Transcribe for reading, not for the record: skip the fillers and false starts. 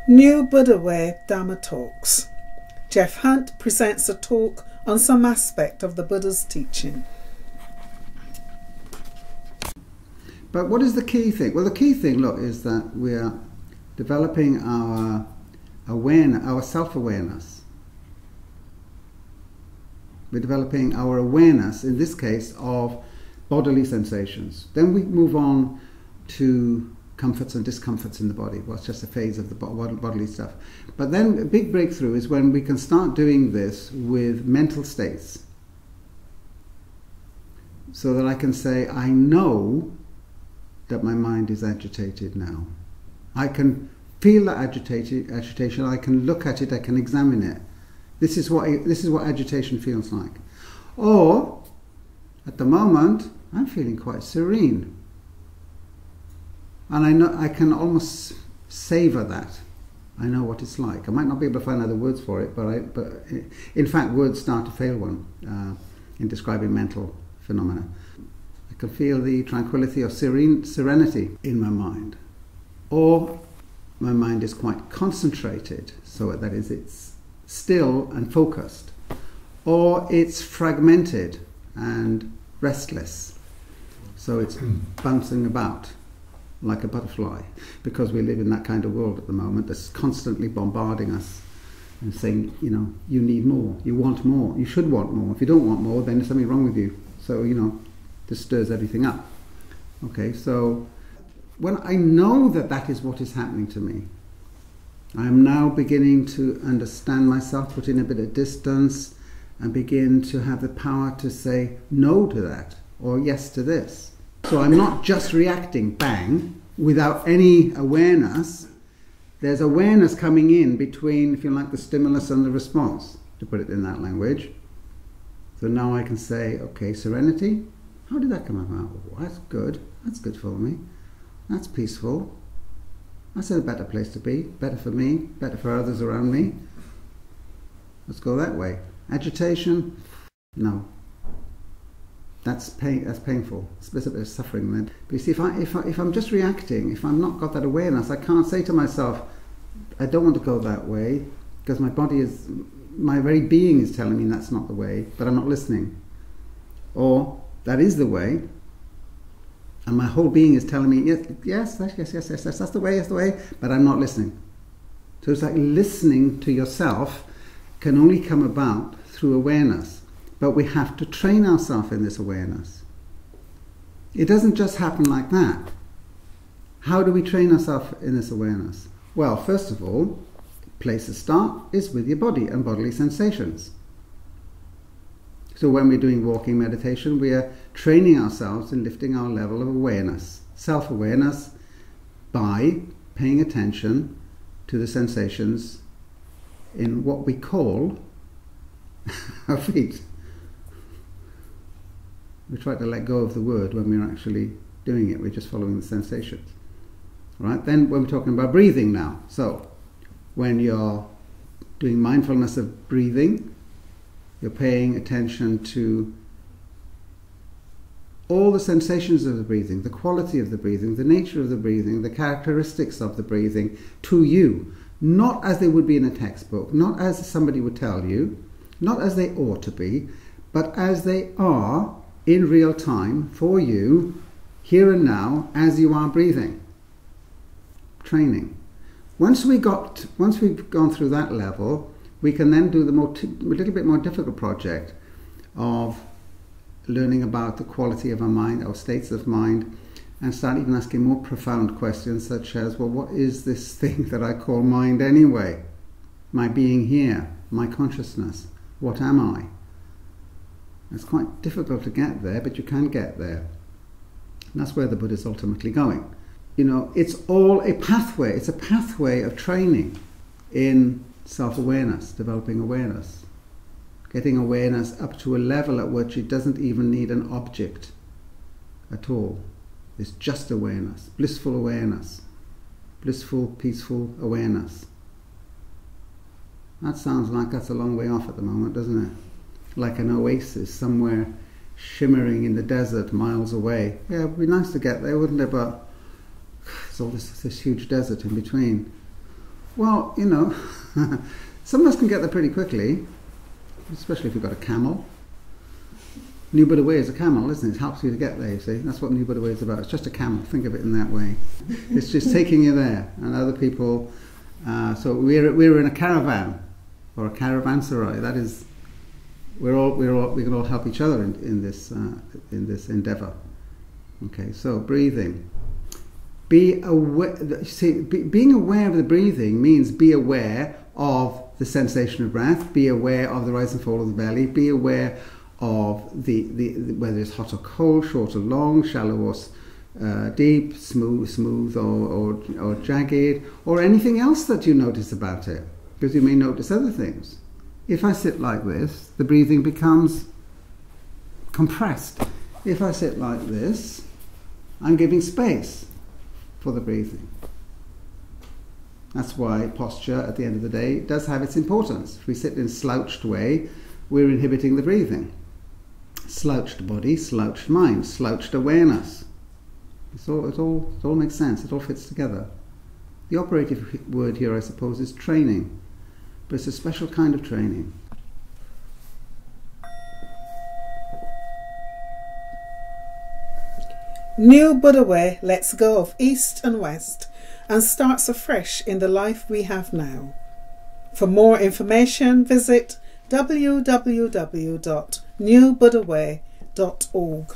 New Buddha-ware Dhamma Talks. Jeff Hunt presents a talk on some aspect of the Buddha's teaching. But what is the key thing? Well, the key thing, look, is that we are developing our awareness, our self-awareness. We're developing our awareness, in this case, of bodily sensations. Then we move on to comforts and discomforts in the body. Well, it's just a phase of the bodily stuff. But then a big breakthrough is when we can start doing this with mental states. So that I can say, I know that my mind is agitated now. I can feel that agitation, I can look at it, I can examine it. This is what agitation feels like. Or, at the moment, I'm feeling quite serene. And I know I can almost savour that. I know what it's like. I might not be able to find other words for it, but in fact words start to fail one in describing mental phenomena. I can feel the tranquility or serenity in my mind. Or my mind is quite concentrated, so that is, it's still and focused. Or it's fragmented and restless, so it's bouncing about like a butterfly, because we live in that kind of world at the moment that's constantly bombarding us and saying, you know, you need more, you want more, you should want more. If you don't want more, then there's something wrong with you. So, you know, this stirs everything up. Okay, so when I know that that is what is happening to me, I am now beginning to understand myself, put in a bit of distance, and begin to have the power to say no to that, or yes to this. So I'm not just reacting, bang, without any awareness. There's awareness coming in between, if you like, the stimulus and the response, to put it in that language. So now I can say, okay, serenity, how did that come about? Oh, that's good for me, that's peaceful, that's a better place to be, better for me, better for others around me. Let's go that way. Agitation, no. That's pain. That's painful. It's a bit of suffering then. But you see, if I'm just reacting, if I've not got that awareness, I can't say to myself, I don't want to go that way, because my body is, my very being is telling me that's not the way, but I'm not listening. Or that is the way, and my whole being is telling me, yes, that's the way, but I'm not listening. So it's like listening to yourself can only come about through awareness. But we have to train ourselves in this awareness. It doesn't just happen like that. How do we train ourselves in this awareness? Well, first of all, place to start is with your body and bodily sensations. So when we're doing walking meditation, we are training ourselves in lifting our level of awareness, self-awareness, by paying attention to the sensations in what we call our feet. We try to let go of the word when we're actually doing it. We're just following the sensations. Right? Then when we're talking about breathing now. So when you're doing mindfulness of breathing, you're paying attention to all the sensations of the breathing, the quality of the breathing, the nature of the breathing, the characteristics of the breathing to you. Not as they would be in a textbook, not as somebody would tell you, not as they ought to be, but as they are in real time for you, here and now, as you are breathing. Training. Once we've gone through that level, we can then do the little bit more difficult project of learning about the quality of our mind, our states of mind, and start even asking more profound questions such as, well, what is this thing that I call mind anyway? My being here, my consciousness, what am I? It's quite difficult to get there, but you can get there. And that's where the Buddha is ultimately going. You know, it's all a pathway. It's a pathway of training in self-awareness, developing awareness. Getting awareness up to a level at which it doesn't even need an object at all. It's just awareness, blissful, peaceful awareness. That sounds like that's a long way off at the moment, doesn't it? Like an oasis somewhere shimmering in the desert miles away. Yeah, it would be nice to get there, wouldn't it? But there's all this huge desert in between. Well, you know, some of us can get there pretty quickly, especially if you've got a camel. New Buddha Way is a camel, isn't it? It helps you to get there, you see. That's what New Buddha Way is about. It's just a camel. Think of it in that way. It's just taking you there. And other people... so we're in a caravan, or a caravanserai. That is... we can all help each other in this endeavour. Okay, so breathing. Be aware. See, being aware of the breathing means be aware of the sensation of breath. Be aware of the rise and fall of the belly. Be aware of the whether it's hot or cold, short or long, shallow or deep, smooth or jagged, or anything else that you notice about it, because you may notice other things. If I sit like this, the breathing becomes compressed. If I sit like this, I'm giving space for the breathing. That's why posture, at the end of the day, does have its importance. If we sit in a slouched way, we're inhibiting the breathing. Slouched body, slouched mind, slouched awareness. It all makes sense. It all fits together. The operative word here, I suppose, is training. But it's a special kind of training. New Buddha Way lets go of East and West and starts afresh in the life we have now. For more information, visit www.newbuddhaway.org.